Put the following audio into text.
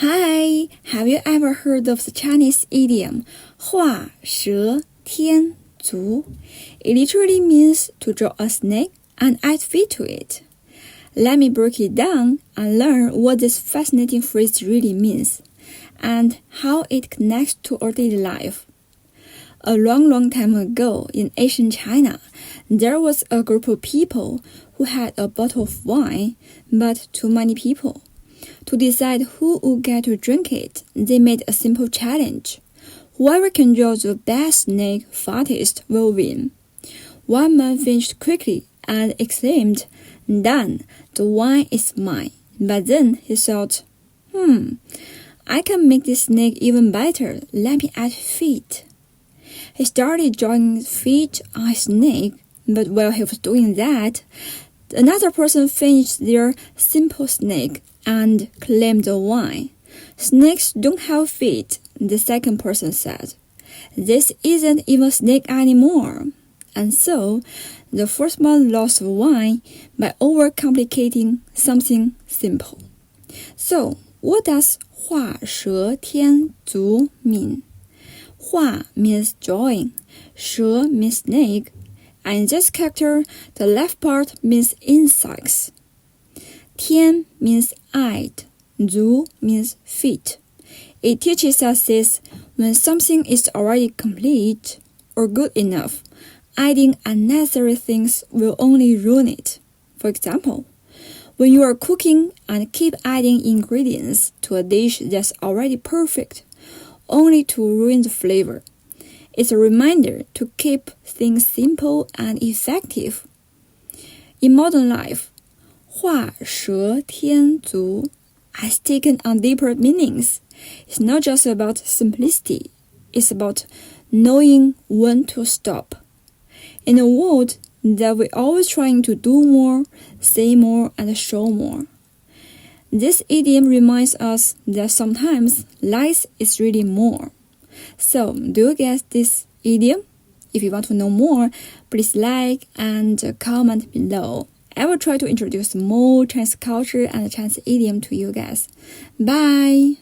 Hi, have you ever heard of the Chinese idiom 画蛇添足? It literally means to draw a snake and add feet to it. Let me break it down and learn what this fascinating phrase really means and how it connects to our daily life. A long time ago in ancient China, there was a group of people who had a bottle of wine, but too many people. To decide who would get to drink it, they made a simple challenge. Whoever can draw the best snake farthest will win. One man finished quickly and exclaimed, "Done, the wine is mine." But then he thought, I can make this snake even better. Let me add feet. He started drawing feet on his snake, but while he was doing that, another person finished their simple snake and claimed the wine. "Snakes don't have feet," the second person said. "This isn't even a snake anymore." And so, the first one lost the wine by overcomplicating something simple. So, what does 画蛇添足 mean? 画 means drawing, 蛇 means snake, and in this character, the left part means insects. 添 means add, 足 means feet. It teaches us this: when something is already complete or good enough, adding unnecessary things will only ruin it. For example, when you are cooking and keep adding ingredients to a dish that's already perfect, only to ruin the flavor. It's a reminder to keep things simple and effective. In modern life, 画蛇添足 has taken on deeper meanings. It's not just about simplicity, it's about knowing when to stop. In a world that we're always trying to do more, say more, and show more, this idiom reminds us that sometimes less is really more. So, do you get this idiom? If you want to know more, please like and comment below. I will try to introduce more Chinese culture and Chinese idiom to you guys. Bye!